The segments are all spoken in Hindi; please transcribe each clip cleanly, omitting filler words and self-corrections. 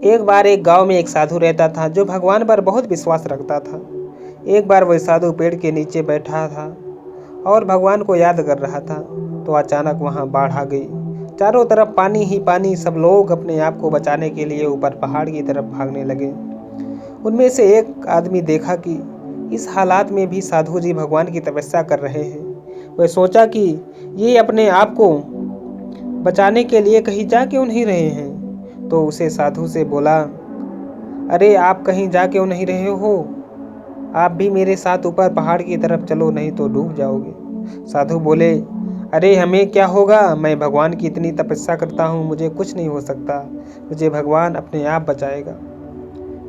एक बार एक गांव में एक साधु रहता था जो भगवान पर बहुत विश्वास रखता था। एक बार वह साधु पेड़ के नीचे बैठा था और भगवान को याद कर रहा था, तो अचानक वहां बाढ़ आ गई। चारों तरफ पानी ही पानी। सब लोग अपने आप को बचाने के लिए ऊपर पहाड़ की तरफ भागने लगे। उनमें से एक आदमी देखा कि इस हालात में भी साधु जी भगवान की तपस्या कर रहे हैं। वह सोचा कि ये अपने आप को बचाने के लिए कहीं जा क्यों नहीं रहे हैं। तो उसे साधु से बोला, अरे आप कहीं जा क्यों नहीं रहे हो? आप भी मेरे साथ ऊपर पहाड़ की तरफ चलो, नहीं तो डूब जाओगे। साधु बोले, अरे हमें क्या होगा, मैं भगवान की इतनी तपस्या करता हूँ, मुझे कुछ नहीं हो सकता, मुझे भगवान अपने आप बचाएगा।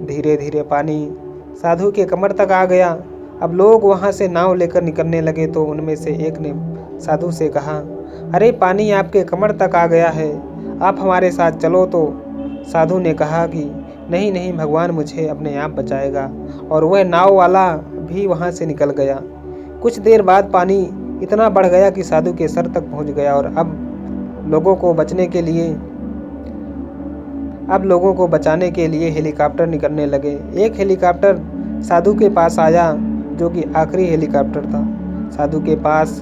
धीरे धीरे पानी साधु के कमर तक आ गया। अब लोग वहां से नाव लेकर निकलने लगे तो उनमें से एक ने साधु से कहा, अरे पानी आपके कमर तक आ गया है, आप हमारे साथ चलो। तो साधु ने कहा कि नहीं नहीं, भगवान मुझे अपने आप बचाएगा। और वह नाव वाला भी वहां से निकल गया। कुछ देर बाद पानी इतना बढ़ गया कि साधु के सर तक पहुंच गया और अब लोगों को बचाने के लिए हेलीकॉप्टर निकलने लगे। एक हेलीकॉप्टर साधु के पास आया, जो कि आखिरी हेलीकॉप्टर था। साधु के पास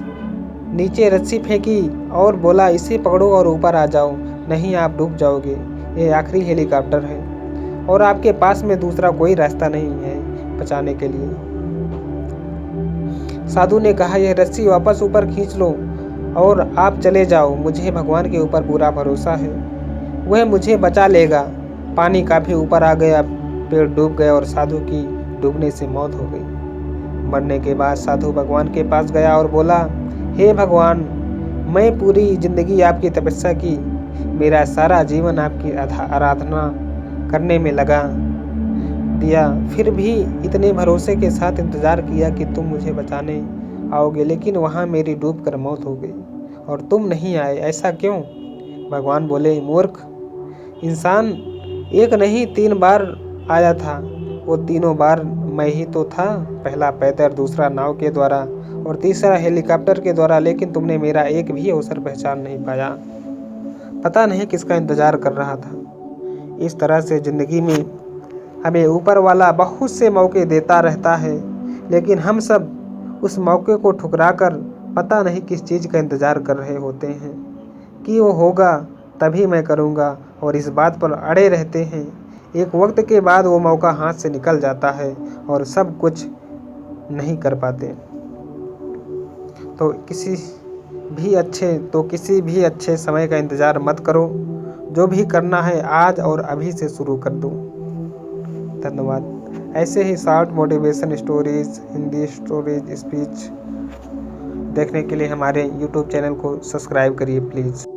नीचे रस्सी फेंकी और बोला, इसे पकड़ो और ऊपर आ जाओ, नहीं आप डूब जाओगे। ये आखिरी हेलीकॉप्टर है और आपके पास में दूसरा कोई रास्ता नहीं है बचाने के लिए। साधु ने कहा, यह रस्सी वापस ऊपर खींच लो और आप चले जाओ, मुझे भगवान के ऊपर पूरा भरोसा है, वह मुझे बचा लेगा। पानी काफी ऊपर आ गया, पेड़ डूब गया और साधु की डूबने से मौत हो गई। मरने के बाद साधु भगवान के पास गया और बोला, हे भगवान, मैं पूरी जिंदगी आपकी तपस्या की, मेरा सारा जीवन आपकी आराधना करने में लगा दिया, फिर भी इतने भरोसे के साथ इंतजार किया कि तुम मुझे बचाने आओगे, लेकिन वहां मेरी डूब कर मौत हो गई और तुम नहीं आए, ऐसा क्यों? भगवान बोले, मूर्ख इंसान, एक नहीं 3 बार आया था, वो तीनों बार मैं ही तो था। पहला पैदल, दूसरा नाव के द्वारा और तीसरा हेलीकॉप्टर के द्वारा, लेकिन तुमने मेरा एक भी अवसर पहचान नहीं पाया। पता नहीं किसका इंतजार कर रहा था। इस तरह से जिंदगी में हमें ऊपर वाला बहुत से मौके देता रहता है, लेकिन हम सब उस मौके को ठुकराकर पता नहीं किस चीज़ का इंतजार कर रहे होते हैं कि वो होगा तभी मैं करूँगा, और इस बात पर अड़े रहते हैं। एक वक्त के बाद वो मौका हाथ से निकल जाता है और सब कुछ नहीं कर पाते। तो किसी भी अच्छे समय का इंतज़ार मत करो। जो भी करना है आज और अभी से शुरू कर दो। धन्यवाद। ऐसे ही short motivation stories, Hindi stories, speech देखने के लिए हमारे YouTube चैनल को सब्सक्राइब करिए प्लीज़।